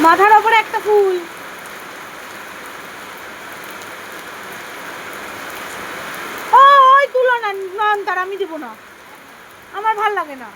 মাথার ওপরে একটা ফুল। ওই তুলো না, তার আমি দেবো না, আমার ভাল লাগে না।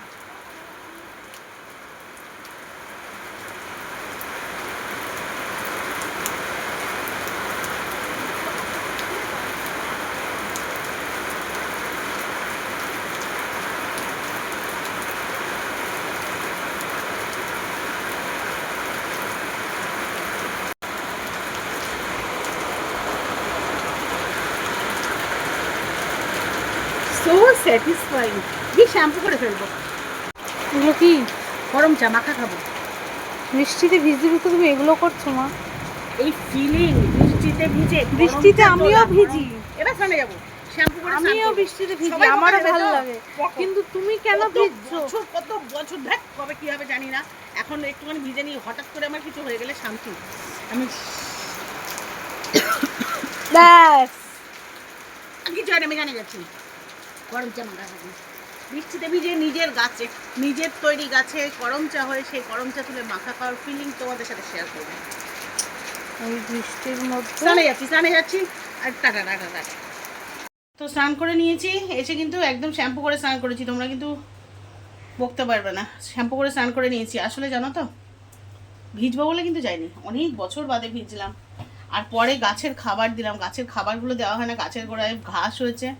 So satisfying. দিয়ে শ্যাম্পু করে ফেলবো। এগুলো কি? গরম চা মাখা খাবো। বৃষ্টিতে ভিজতে ভিজতে তুমি এগুলো করছো মা? এই ফিলিং, বৃষ্টিতে ভিজে, বৃষ্টিতে আমিও ভিজি। এবার স্নানে যাবো, শ্যাম্পু করে স্নান আমিও করবো। বৃষ্টিতে ভিজি, সবাই আমারও বকা দেবে ভালো তো? লাগে, বকো। কিন্তু তুমি কেন ভিজছো? কত বছর দেখ কবে কি হবে জানি না, এখন একটুখানি ভিজে নিই, হঠাৎ করে আমার কিছু হয়ে গেলে শান্তি। আমি ব্যাস। কিছু হয় না, আমি জানি যাচ্ছি গরম চা মাখা খাবো। বৃষ্টিতে ভিজে নিজের গাছে, নিজের তৈরি গাছে গরম চা হয়ে সেই গরম চা তুলে মাখা খাওয়ার ফিলিং তোমাদের সাথে শেয়ার করবো। এই বৃষ্টির মধ্যে স্নানে যাচ্ছি আর টাটা টাটা টাটা। তো স্নান করে নিয়েছি, এসে কিন্তু একদম শ্যাম্পু করে স্নান করেছি, তোমরা কিন্তু বকতে পারবে না। শ্যাম্পু করে স্নান করে নিয়েছি, আসলে জানো তো ভিজবো বলে কিন্তু যাইনি, অনেক বছর বাদে ভিজলাম। আর পরে গাছের খাবার দিলাম, গাছের খাবারগুলো দেওয়া হয় না, গাছের গোড়ায় ঘাস হয়েছে,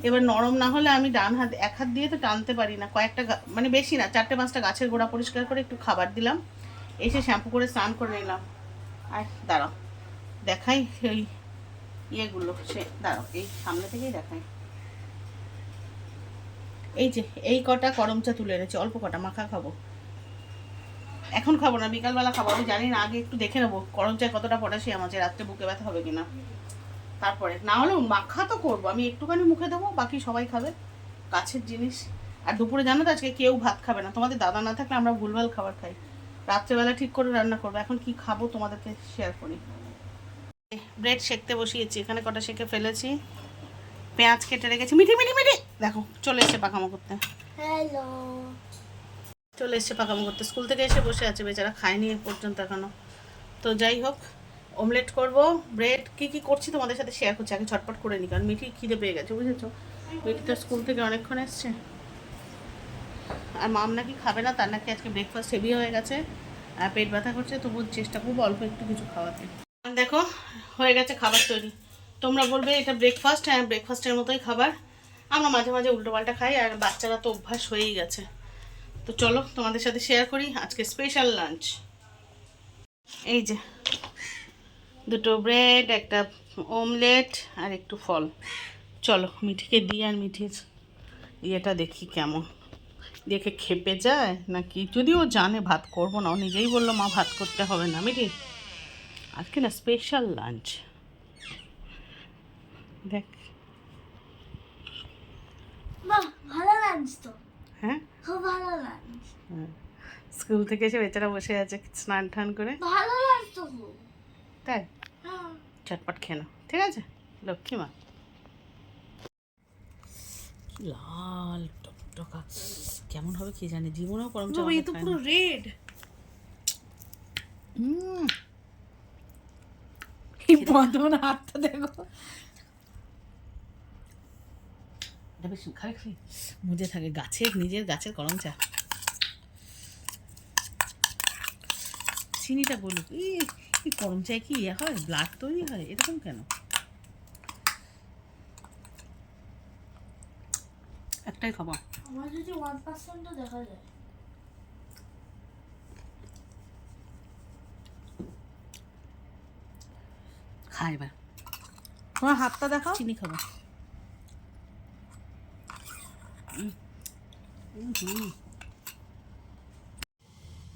এবার নরম না হলে আমি ডান হাত এক হাত দিয়ে তো টানতে পারি না, কয়েকটা মানে বেশি না, 4-5টা গাছের গোড়া পরিষ্কার করে একটু খাবার দিলাম, এসে শ্যাম্পু করে স্নান করে নিলাম। আর দাঁড়াও দেখাই ওই ইয়েগুলো, সে দাঁড়াও এই সামনে থেকেই দেখাই। এই যে এই কটা গরম চা তুলে এনেছি, অল্প কটা মাখা খাবো, এখন খাবো না, বিকালবেলা খাবো। আমি জানি না, আগে একটু দেখে নেবো গরম চায় কতটা পটাশিয়াম আছে, রাত্রে বুকে ব্যথা হবে কিনা, তারপরে না হলেও মাখা তো করবো, আমি একটুখানি মুখে দেবো, বাকি সবাই খাবে, কাছের জিনিস। আর দুপুরে জানো তো আজকে কেউ ভাত খাবে না, তোমাদের দাদা না থাকলে আমরা ভুলভাল খাবার খাই, রাত্রেবেলা ঠিক করে রান্না করবো। এখন কি খাবো তোমাদেরকে শেয়ার করি। ব্রেড সেঁকতে বসিয়েছি, এখানে কটা সেঁকে ফেলেছি, পেঁয়াজ কেটে রেখেছি, মিঠি মিঠি মিঠি দেখো চলে এসছে পাকামো করতে। হ্যালো, চলে এসছে পাকামো করতে, স্কুল থেকে এসে বসে আছে বেচারা, খায়নি এ পর্যন্ত এখনো। তো যাই হোক, অমলেট করব, ব্রেড কী কী করছি তোমাদের সাথে শেয়ার করছি, আগে ছটপট করে নিই, কারণ মিঠি খিদে পেয়ে গেছে, বুঝেছো, মিঠি তো স্কুল থেকে অনেকক্ষণ এসছে, আর মাম নাকি খাবে না, তার নাকি আজকে ব্রেকফাস্ট হেভি হয়ে গেছে, আর পেট ব্যথা করছে, তবু চেষ্টা করবো অল্প একটু কিছু খাওয়াতে। দেখো হয়ে গেছে খাবার তৈরি, তোমরা বলবে এটা ব্রেকফাস্ট, হ্যাঁ ব্রেকফাস্টের মতোই খাবার, আমরা মাঝে মাঝে উল্টোপাল্টা খাই, আর বাচ্চারা তো অভ্যাস হয়েই গেছে। তো চলো তোমাদের সাথে শেয়ার করি আজকে স্পেশাল লাঞ্চ। এই যে দুটো ব্রেড, একটা অমলেট আর একটু ফল। চলো মিঠিকে দিই, আর মিঠির ইয়েটা দেখি কেমন, দেখে খেপে যায় নাকি, যদিও জানে ভাত করবো না, ও নিজেই বললো মা ভাত করতে হবে না। মিঠি আজকে না স্পেশাল লাঞ্চ, দেখ। বাহ ভালো লাঞ্চ তো। হ্যাঁ খুব ভালো লাঞ্চ। হ্যাঁ, স্কুল থেকে এসে বেচারা বসে আছে স্নান টান করে, ভালো লাঞ্চ তো খুব। তাই চটপট খেয়ে নাও, ঠিক আছে লক্ষ্মী মা। লাল টকটকা কেমন হবে কি জানি, জীবনেও গরম চা এই তো পুরো রেড। এই বদন হাতটা দেখো, এটা বেশ খাই খাই মজে থাকে, গাছের নিজের গাছের গরম চা, চিনিটা বলুক। এই গরম চায় কি ইয়ে হয়, ব্লাড তৈরি হয় এরকম কেন? একটাই খাবো। আমার যদি 1% দেখা যায়। খা এবার, তোমার হাতটা দেখাও। চিনি খাবো।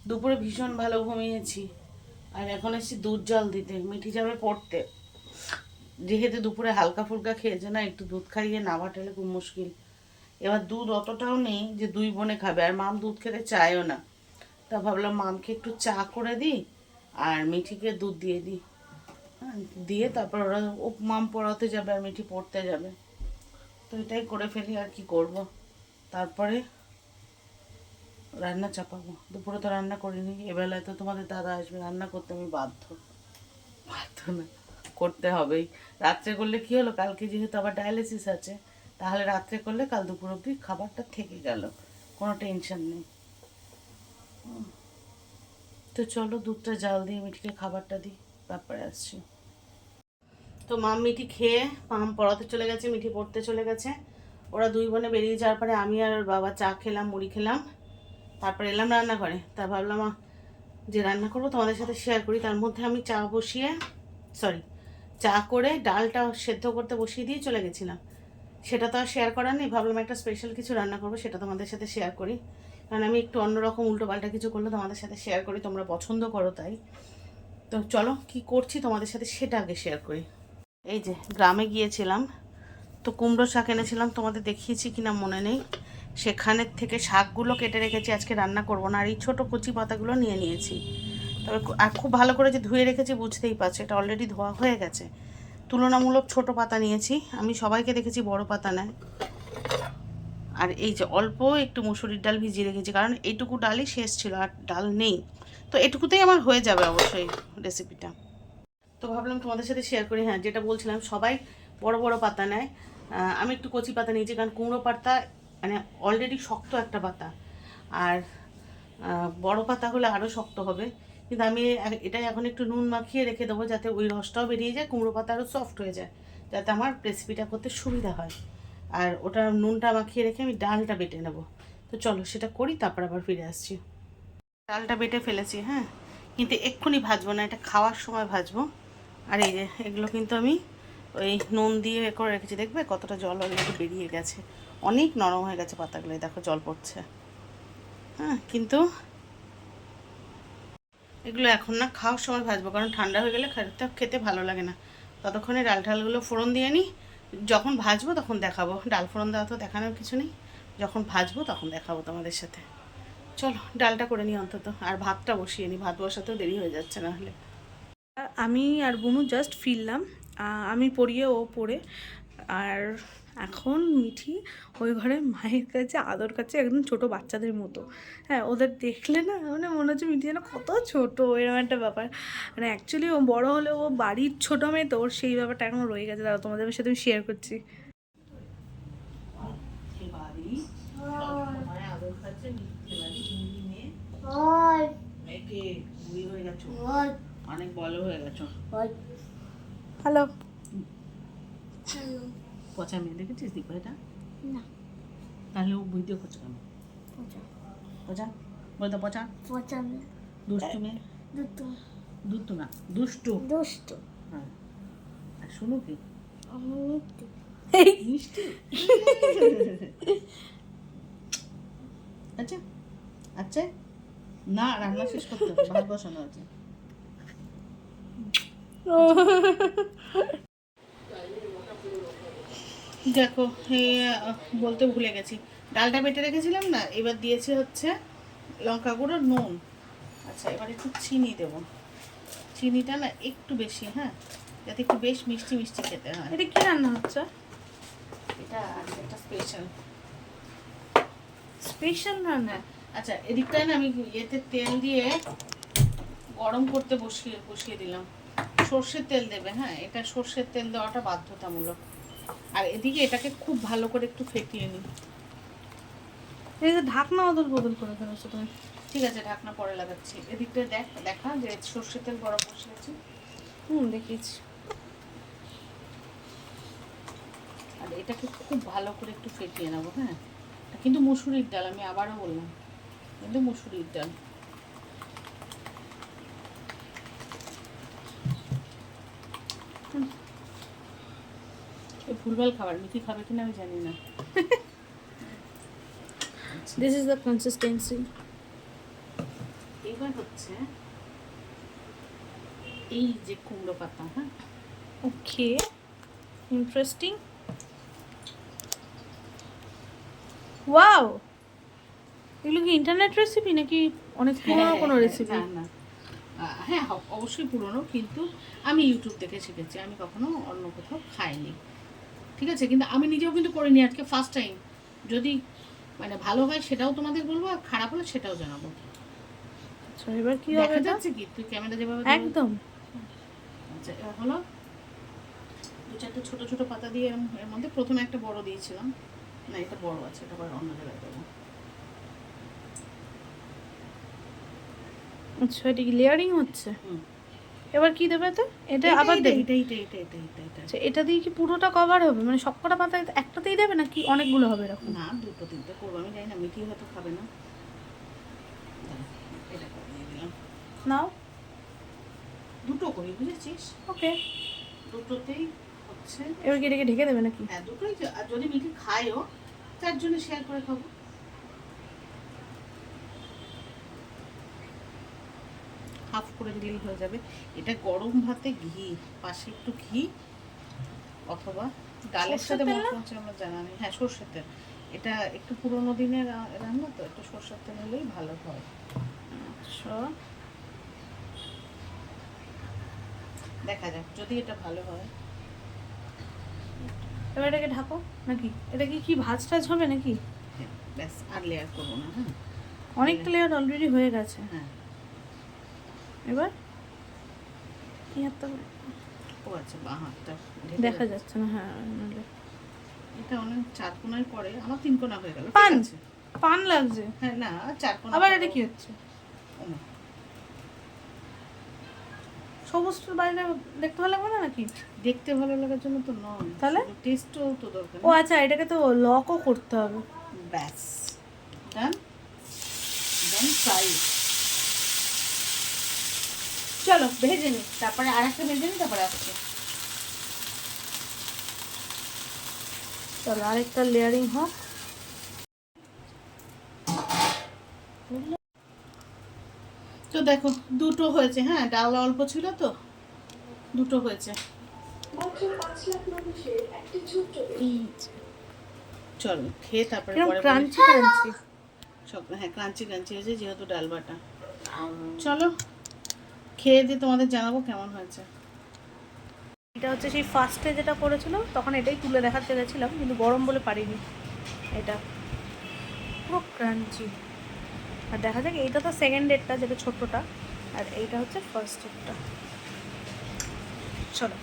দুপুরে ভীষণ ভালো ঘুমিয়েছি, আর এখন এসেছি দুধ জল দিতে, মিঠি যাবে পড়তে, যেহেতু দুপুরে হালকা ফুলকা খেয়েছে না, একটু দুধ খাইয়ে না বাটালে খুব মুশকিল। এবার দুধ অতটাও নেই যে দুই বোনে খাবে, আর মাম দুধ খেতে চায়ও না, তা ভাবলাম মামকে একটু চা করে দিই আর মিঠিকে দুধ দিয়ে দিই, হ্যাঁ দিয়ে তারপর ওরা মাম পড়াতে যাবে আর মিঠি পড়তে যাবে, তো এটাই করে ফেলি, আর কি করব। তারপরে রান্না চাপাবো। দুপুরে তো রান্না করিনি, এবেলায় তো তোমাদের দাদা আসবে, রান্না করতে আমি বাধ্য। বাধ্য না, করতে হবেই। রাত্রে করলে কি হলো, কালকে যেহেতু আবার ডায়ালিসিস আছে, তাহলে রাত্রে করলে কাল দুপুর অবধি খাবারটা থেকে গেল, কোনো টেনশন নেই। তো চলো দুধটা জাল দিয়ে মিঠিকে খাবারটা দিই, তারপরে আসছি। তো মাম মিঠি খেয়ে, মাম পড়াতে চলে গেছে, মিঠি পড়তে চলে গেছে। ওরা দুই বোনে বেরিয়ে যাওয়ার পরে আমি আর ওর বাবা চা খেলাম, মুড়ি খেলাম, তারপরে এলাম রান্নাঘরে। তা ভাবলাম যে রান্না করবো তোমাদের সাথে শেয়ার করি। তার মধ্যে আমি চা করে ডালটা সেদ্ধ করতে বসিয়ে দিয়ে চলে গেছিলাম। সেটা তো আর শেয়ার করার নেই, ভাবলাম একটা স্পেশাল কিছু রান্না করবো, সেটা তোমাদের সাথে শেয়ার করি। কারণ আমি একটু অন্যরকম উল্টোপাল্টা কিছু করলে তোমাদের সাথে শেয়ার করি, তোমরা পছন্দ করো তাই। তো চলো কি করছি তোমাদের সাথে সেটা আগে শেয়ার করি। এই যে গ্রামে গিয়েছিলাম, তো কুমড়ো শাক এনেছিলাম, তোমাদের দেখিয়েছি কিনা মনে নেই। সেখানের থেকে শাকগুলো কেটে রেখেছি, আজকে রান্না করবো না। আর এই ছোটো কচি পাতাগুলো নিয়ে নিয়েছি। তবে আর খুব ভালো করে যে ধুয়ে রেখেছি বুঝতেই পারছো, এটা অলরেডি ধোয়া হয়ে গেছে। তুলনামূলক ছোট পাতা নিয়েছি, আমি সবাইকে দেখেছি বড় পাতা নেয়। আর এই যে অল্প একটু মুসুরির ডাল ভিজিয়ে রেখেছি, কারণ এইটুকু ডালই শেষ ছিল, আর ডাল নেই। তো এটুকুতেই আমার হয়ে যাবে অবশ্যই রেসিপিটা। তো ভাবলাম তোমাদের সাথে শেয়ার করি। হ্যাঁ, যেটা বলছিলাম, সবাই বড় বড় পাতা নেয়, আমি একটু কচি পাতা নিয়েছি, কারণ কুমড়ো পাতা মানে অলরেডি শক্ত একটা পাতা, আর বড় পাতা হলে আরও শক্ত হবে। কিন্তু আমি এটা এখন একটু নুন মাখিয়ে রেখে দেবো, যাতে ওই রসটাও বেরিয়ে যায়, কুমড়ো পাতা আরও সফট হয়ে যায়, যাতে আমার রেসিপিটা করতে সুবিধা হয়। আর ওটা নুনটা মাখিয়ে রেখে আমি ডালটা বেটে নেব। তো চলো সেটা করি, তারপর আবার ফিরে আসছি। ডালটা বেটে ফেলেছি, হ্যাঁ, কিন্তু এক্ষুনি ভাজবো না, এটা খাওয়ার সময় ভাজবো। আর এই যে এগুলো কিন্তু আমি ওই নুন দিয়ে করে রেখেছি, দেখবে কতটা জল অলরেডি বেরিয়ে গেছে, অনেক নরম হয়ে গেছে পাতাগুলো, দেখো জল পড়ছে। হ্যাঁ, কিন্তু এগুলো এখন না, খাওয়ার সময় ভাজবো, কারণ ঠান্ডা হয়ে গেলে খেতে ভালো লাগে না। ততক্ষণে ডাল ঢালগুলো ফোড়ন দিয়ে নিই, যখন ভাজবো তখন দেখাবো। ডাল ফোড়ন দেওয়া তো দেখানোর কিছু নেই, যখন ভাজবো তখন দেখাবো তোমাদের সাথে। চলো ডালটা করে নিই অন্তত, আর ভাতটা বসিয়ে নিই, ভাত বসাতেও দেরি হয়ে যাচ্ছে না হলে। আমি আর বুনু জাস্ট ফিরলাম, আমি পড়িয়ে ও পড়ে। আর এখন মিঠি ওই ঘরে মায়ের কাছে আদর কাছে, একদম ছোট বাচ্চাদের মতো। হ্যাঁ, ওদের দেখলে না মানে মনে হচ্ছে মিঠি যেন কত ছোট, এরকম একটা ব্যাপার। মানে অ্যাকচুয়ালি ও বড় হলে ও বাড়ির ছোটো মেয়ে, তো ওর সেই ব্যাপারটা এখনও রয়ে গেছে। তারা তোমাদের সাথে আমি শেয়ার করছি। অনেক বড় হয়ে গেছো। হ্যালো, পচা মেয়ে দেখেছিস দীপা এটা? না, তাহলে ও ভিডিও করছে কেন? পচা পচা বলতো, পচা পচা মেয়ে, দুষ্টু মেয়ে। দুটো দুষ্টু না, দুষ্টু। দুষ্ট। হ্যাঁ, আর শুনো কি আমি মিথ্যে। মিষ্টি। আচ্ছা আচ্ছা, না রান্না শেষ করতে হবে, ভাত বসানো আছে। দেখো বলতে ভুলে গেছি, ডালটা বেটে রেখেছিলাম না, এবার দিয়েছি হচ্ছে লঙ্কা গুঁড়ো, নুন। আচ্ছা, এবার একটু চিনি দেবো, চিনিটা না একটু বেশি, হ্যাঁ, যাতে একটু বেশ মিষ্টি মিষ্টি খেতে হয়। এটা কি রান্না হচ্ছে? এটা একটা স্পেশাল স্পেশাল রান্না? আচ্ছা, এদিকটায় না আমি এতে তেল দিয়ে গরম করতে বসিয়ে দিলাম। সর্ষের তেল দেবে, হ্যাঁ, এটা সর্ষের তেল দেওয়াটা বাধ্যতামূলক। আর এদিকে এটাকে খুব ভালো করে একটু ফেটিয়ে নিই। এই যে ঢাকনা অদল বদল করে ফেলেছো তুমি। ঠিক আছে, ঢাকনা পরে লাগাচ্ছি। এদিকটা দেখা যে সর্ষের তেল গরম বসিয়েছি। দেখিয়েছি। আর এটাকে খুব ভালো করে একটু ফেটিয়ে নেবো, হ্যাঁ। এটা কিন্তু মুসুরির ডাল, আমি আবারও বললাম, কিন্তু মুসুরির ডাল। ভুলভাল খাবার, মিঠি খাবে কিনা আমি জানি না। This is the consistency. এবার হচ্ছে এই যে কুমড়ো পাতা, হ্যাঁ। ওকে, ইন্টারেস্টিং। ওয়াও, এগুলো কি ইন্টারনেট রেসিপি নাকি অনেক পুরনো কোনো রেসিপি? না, হ্যাঁ অবশ্যই পুরনো, কিন্তু আমি ইউটিউব থেকে শিখেছি, আমি কখনো অন্য কোথাও খাইনি। ঠিক আছে, কিন্তু আমি নিজেও কিন্তু করিনি, আজকে ফার্স্ট টাইম। যদি মানে ভালো হয় সেটাও তোমাদের বলবো, আর খারাপ হলে সেটাও জানাবো। আচ্ছা এবার কি হবে দেখা এটা? যাচ্ছে কি তুই ক্যামেরা যেভাবে একদম। আচ্ছা এবার হলো 2-4টে ছোট ছোট পাতা দিয়ে এর মধ্যে প্রথমে একটা বড় দিয়েছিলাম, না এটা বড় আছে, এটা আবার অন্য জায়গায় দেবো। আচ্ছা এটা কি লেয়ারিং হচ্ছে? এবার কি দেবে তো? এটা আবার দেবে? এটা আচ্ছা এটা দিয়ে কি পুরোটা কভার হবে, মানে সবকটা পাতা একটাতেই দেবে নাকি অনেকগুলো হবে এরকম? না 2-3টে করবো, আমি জানি না, মিঠি হয়তো খাবে না। এটা করে দিয়ে দিলাম, নাও। 2টো করি বুঝেছিস, ওকে। 2টোতেই হচ্ছে। এবার কি এটাকে ঢেকে দেবে নাকি? হ্যাঁ 2টোই, আর যদি মিঠি খায়ও 4 জনে শেয়ার করে খাবো। হাফ করে দিলেই হয়ে যাবে। এটা গরম ভাতে ঘি, পাশে একটু ঘি অথবা ডালের সাথে মনে হচ্ছে আমার জানা নেই, হ্যাঁ সর্ষের তেল। এটা একটু পুরোনো দিনের রান্না তো, একটু সর্ষের তেল হলেই ভালো হয়। আচ্ছা দেখা যাক যদি এটা ভালো হয়। এবার এটাকে ঢাকো নাকি? এটা কি কি ভাজ টাজ হবে নাকি? হ্যাঁ ব্যাস, আর লেয়ার করবো না। হ্যাঁ অনেকটা লেয়ার অলরেডি হয়ে গেছে। হ্যাঁ এবার এই হাতটা ও আচ্ছা, বাঁ হাতটা দেখা যাচ্ছে না। হ্যাঁ নাহলে এটা অনেক 4 কোণায় করে, আমার 3 কোণা হয়ে গেল। পান ঠিক আছে, পান লাগছে। হ্যাঁ না 4 কোণা। আবার এটা কি হচ্ছে? ও মা, সবুজ বাইরে দেখতে ভালো লাগবে না নাকি? দেখতে ভালো লাগার জন্য তো নয়, তাহলে? টেস্টও তো দরকার। ও আচ্ছা এটাকে তো লকও করতে হবে। ব্যাস ডান, দেন ফ্রাই। চলো ভেজে নিই, তারপরে আরেকটা ভেজে নিই, তারপরে আসছে। চলো আরেকটা লেয়ারিং হোক। তো দেখো 2টো হয়েছে, হ্যাঁ ডাল অল্প ছিল তো 2টো হয়েছে। চলো খেয়ে তারপরে পরে ক্রাঞ্চি ক্রাঞ্চি। সব, হ্যাঁ ক্রাঞ্চি ক্রাঞ্চি হয়েছে যেহেতু ডাল বাটা। চলো খেয়ে দিয়ে তোমাদের জানাবো কেমন হয়েছে। এটা হচ্ছে সেই ফার্স্টে যেটা করেছিল তখন এটাই তুলে দেখাতে গেছিলাম, কিন্তু গরম বলে পারিনি। এটা পুরো ক্রাঞ্চি। আর দেখা যাক এইটা তো সেকেন্ড ডেটটা যেটা ছোট্টটা, আর এইটা হচ্ছে ফার্স্ট ডেটটা। চলো।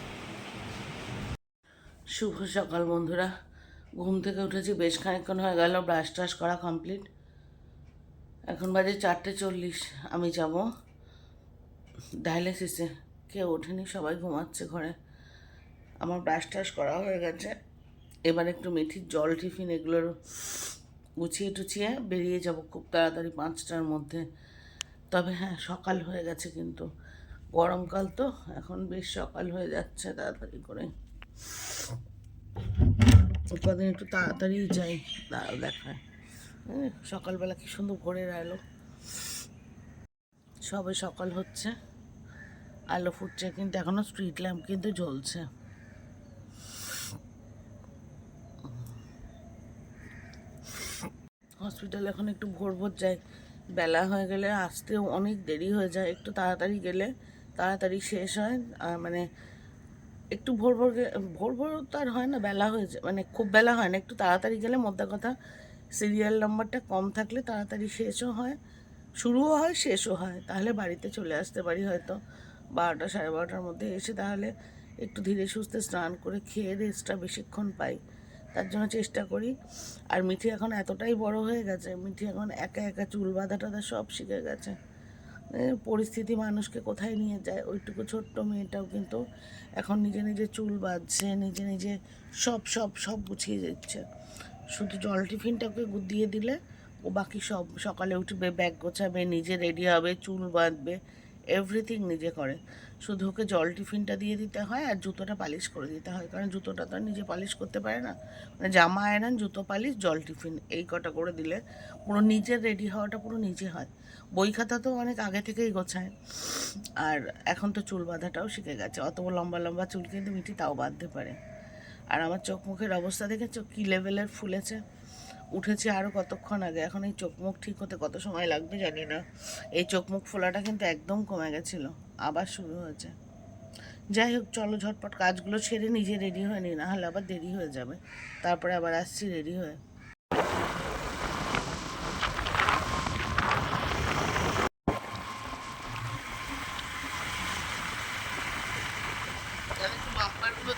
শুভ সকাল বন্ধুরা, ঘুম থেকে উঠেছি বেশ খানিকক্ষণ হয়ে গেল, ব্রাশ ট্রাশ করা কমপ্লিট। এখন বাজে 4:40। আমি যাব ডায়ালিসিসে। কেউ ওঠেনি, সবাই ঘুমাচ্ছে ঘরে। আমার ব্রাশ ট্রাশ করা হয়ে গেছে, এবার একটু মিঠির জল টিফিন এগুলোর গুছিয়ে টুছিয়ে বেরিয়ে যাব খুব তাড়াতাড়ি 5টার মধ্যে। তবে হ্যাঁ সকাল হয়ে গেছে, কিন্তু গরমকাল তো এখন বেশ সকাল হয়ে যাচ্ছে তাড়াতাড়ি করে। কদিন একটু তাড়াতাড়ি যাই, দাঁড়াও দেখায়। সকালবেলা কি সুন্দর ভোরের আলো, সবে সকাল হচ্ছে, আলো ফুটছে, কিন্তু এখনো স্ট্রিট ল্যাম্প কিন্তু জ্বলছে। হসপিটাল এখন একটু ভোর ভোর যাই, বেলা হয়ে গেলে আসতে অনেক দেরি হয়ে যায়। একটু তাড়াতাড়ি গেলে তাড়াতাড়ি শেষ হয়, আর মানে একটু ভোর ভোর ভোর ভোর তো আর হয় না, বেলা হয়ে যায়, মানে খুব বেলা হয় না, একটু তাড়াতাড়ি গেলে মোদ্দা কথা সিরিয়াল নাম্বারটা কম থাকলে তাড়াতাড়ি শেষও হয়, শুরুও হয় শেষও হয়। তাহলে বাড়িতে চলে আসতে পারি হয়তো 12টা 12:30টার মধ্যে এসে, তাহলে একটু ধীরে সুস্থে স্নান করে খেয়ে রেস্টটা বেশিক্ষণ পাই, তার জন্য চেষ্টা করি। আর মিঠি এখন এতটাই বড় হয়ে গেছে, মিঠি এখন একা একা চুল বাঁধা টাধা সব শিখে গেছে। পরিস্থিতি মানুষকে কোথায় নিয়ে যায়, ওইটুকু ছোট্ট মেয়েটাও কিন্তু এখন নিজে নিজে চুল বাঁধছে, নিজে নিজে সব সব সব গুছিয়ে দিচ্ছে। শুধু জল টিফিনটাকে দিয়ে দিলে ও বাকি সব, সকালে উঠবে, ব্যাগ গোছাবে, নিজে রেডি হবে, চুল বাঁধবে, এভরিথিং নিজে করে। শুধু ওকে জল টিফিনটা দিয়ে দিতে হয় আর জুতোটা পালিশ করে দিতে হয়, কারণ জুতোটা তো আর নিজে পালিশ করতে পারে না। মানে জামা আয়রন, জুতো পালিশ, জল টিফিন, এই কটা করে দিলে পুরো নিজের রেডি হওয়াটা পুরো নিজে হয়। বই খাতা তো অনেক আগে থেকেই গোছায়, আর এখন তো চুল বাঁধাটাও শিখে গেছে। অত লম্বা লম্বা চুল কিন্তু মিঠি তাও বাঁধতে পারে। আর আমার চোখ মুখের অবস্থা দেখেছো কী লেভেলের ফুলেছে, উঠেছে আরও কতক্ষণ আগে, এখন এই চোখ মুখ ঠিক হতে কত সময় লাগবে জানি না। এই চোখ মুখ ফোলাটা কিন্তু একদম কমে গেছিলো, আবার শুরু হয়েছে। যাই হোক চলো ঝটপট কাজগুলো ছেড়ে নিজে রেডি হয়ে নিই, না হলে আবার দেরি হয়ে যাবে। তারপরে আবার আসছি রেডি হয়ে।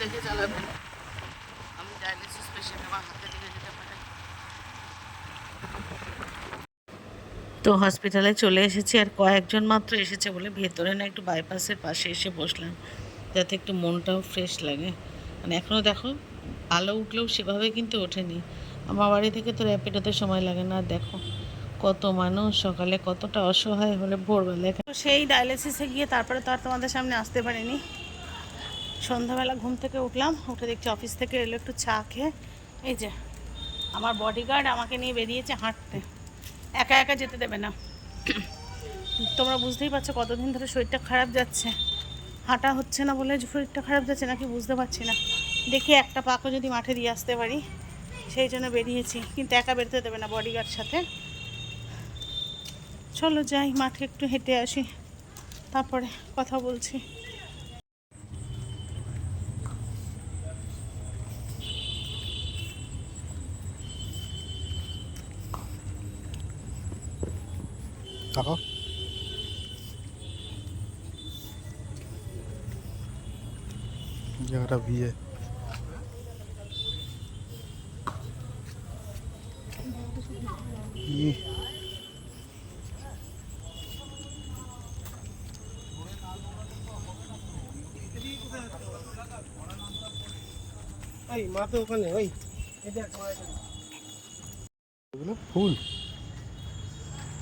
দেখে চালাবেন। আমি ডায়ালিসিস পেশেন্ট, আমার হাতে লেগে যেতে পারে। তো হসপিটালে চলে এসেছি, আর কয়েকজন মাত্র এসেছে বলে ভেতরে না একটু বাইপাসের পাশে এসে বসলাম, যাতে একটু মনটাও ফ্রেশ লাগে। মানে এখনও দেখো আলো উঠলেও সেভাবে কিন্তু ওঠেনি। আমার বাড়ি থেকে তো র্যাপিডোতে সময় লাগে না। আর দেখো কত মানুষ, সকালে কতটা অসহায় হলে ভোরবেলায়। সেই ডায়ালিসিসে গিয়ে তারপরে তো আর তোমাদের সামনে আসতে পারিনি। সন্ধ্যাবেলা ঘুম থেকে উঠলাম, উঠে দেখছি অফিস থেকে এলো একটু চা খেয়ে। এই যে আমার বডিগার্ড আমাকে নিয়ে বেরিয়েছে হাঁটতে, একা একা যেতে দেবে না। তোমরা বুঝতেই পারছো কতদিন ধরে শরীরটা খারাপ যাচ্ছে, হাঁটা হচ্ছে না বলে শরীরটা খারাপ যাচ্ছে নাকি বুঝতে পারছি না। দেখি একটা পাকও যদি মাঠে দিয়ে আসতে পারি, সেই জন্য বেরিয়েছি। কিন্তু একা বেরোতে দেবে না বডিগার্ড সাথে। চলো যাই মাঠে একটু হেঁটে আসি, তারপরে কথা বলছি। তাকাও, জায়গাটা বিয়ে। এগুলো ফুল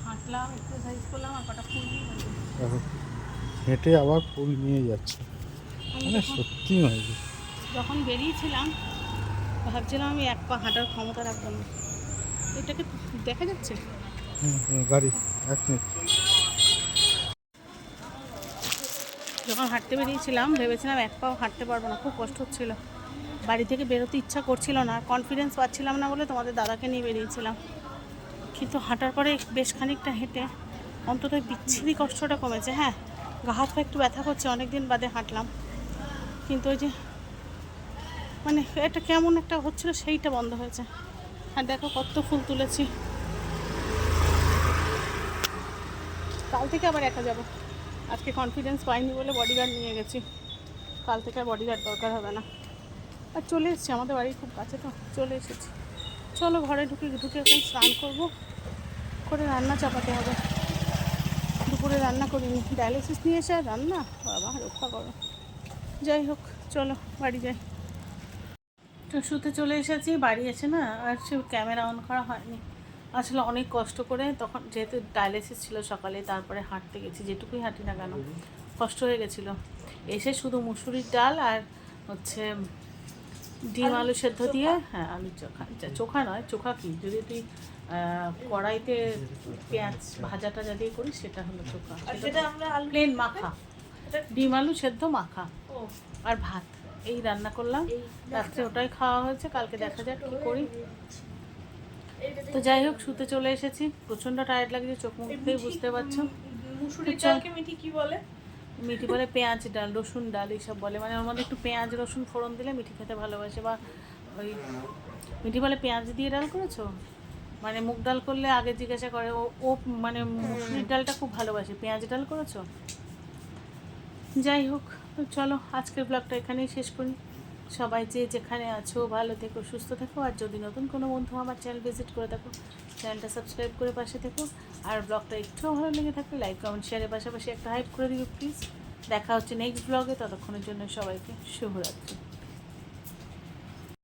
হাঁটলাম, এক্সারসাইজ করলাম, আর কটা ফুল নিয়ে গেলাম। দেখো, হেঁটে আবার ফুল নিয়ে যাচ্ছে। মানে সত্যি নয় যে। যখন বেরিয়েছিলাম ভাবছিলাম আমি এক পা হাঁটার ক্ষমতা রাখবো না। এটাকে দেখা যাচ্ছে। গাড়ি 1 মিনিট। যখন হাঁটতে বেরিয়েছিলাম ভেবেছিলাম এক পাও হাঁটতে পারবো না, খুব কষ্ট হচ্ছিল। বাড়ি থেকে বেরোতে ইচ্ছা করছিল না, কনফিডেন্স পাচ্ছিলাম না বলে তোমাদের দাদাকে নিয়ে বেরিয়েছিলাম। কিন্তু হাঁটার পরে বেশ খানিকটা হেঁটে অন্তত বিচ্ছিরি কষ্টটা কমেছে। হ্যাঁ, গা হাত পা একটু ব্যথা করছে, অনেক দিন বাদে হাঁটলাম, কিন্তু ওই যে মানে এটা কেমন একটা হচ্ছিল সেইটা বন্ধ হয়েছে। আর দেখো কত ফুল তুলেছি। কাল থেকে আবার একা যাবো, আজকে কনফিডেন্স পাইনি বলে বডিগার্ড নিয়ে গেছি। কাল থেকে আর বডিগার্ড দরকার হবে না। আর চলে এসেছি, আমাদের বাড়ির খুব কাছে তো চলে এসেছি। চলো ঘরে ঢুকে এখন স্নান করবো, করে রান্না চাপাতে হবে। দুপুরে রান্না করিনি, ডায়ালিসিস নিয়ে এসে আর রান্না, বাবা রক্ষা করো। যাই হোক চলো বাড়ি যাই। তো শুতে চলে এসেছি, বাড়ি এসে না আর সে ক্যামেরা অন করা হয়নি। আসলে অনেক কষ্ট করে, তখন যেহেতু ডায়ালিসিস ছিল সকালে, তারপরে হাঁটতে গেছি, যেটুকুই হাঁটি না কেন কষ্ট হয়ে গেছিলো। এসে শুধু মুসুরির ডাল আর হচ্ছে ডিম আলু সেদ্ধ দিয়ে, হ্যাঁ আলু চোখা, চোখা নয় চোখা কি, যদি তুই কড়াইতে পেঁয়াজ ভাজা টাজা দিয়ে করিস সেটা হলো চোখা। প্লেন মাখা, ডিম আলু সেদ্ধ মাখা আর ভাত, এই রান্না করলাম রাত্রে, ওটাই খাওয়া হয়েছে। কালকে দেখা যাক কী করি। তো যাই হোক শুতে চলে এসেছি, প্রচণ্ড টায়ার্ড লাগছে, চোখ মুখ দিয়ে বুঝতে পারছো। মুসুরির ডালকে মিঠি কি বলে? মিঠি বলে পেঁয়াজ ডাল, রসুন ডাল এইসব বলে, মানে ওর মধ্যে একটু পেঁয়াজ রসুন ফোড়ন দিলে মিঠি খেতে ভালোবাসে। বা ওই মিঠি বলে পেঁয়াজ দিয়ে ডাল করেছো, মানে মুগ ডাল করলে আগে জিজ্ঞাসা করে ও মানে মুসুরির ডালটা খুব ভালোবাসে, পেঁয়াজ ডাল করেছো। যাই হোক চলো আজকের ব্লগটা এখানেই শেষ করি। সবাই যে যেখানে আছো ভালো থেকো, সুস্থ থেকো। আর যদি নতুন কোনো বন্ধু আমার চ্যানেল ভিজিট করে থাকো, চ্যানেলটা সাবস্ক্রাইব করে পাশে থেকো। আর ব্লগটা একটুও ভালো লেগে থাকলে লাইক কমেন্ট শেয়ারের পাশাপাশি একটা হাইপ করে দিও প্লিজ। দেখা হচ্ছে নেক্সট ব্লগে, ততক্ষণের জন্য সবাইকে শুভরাত্রি।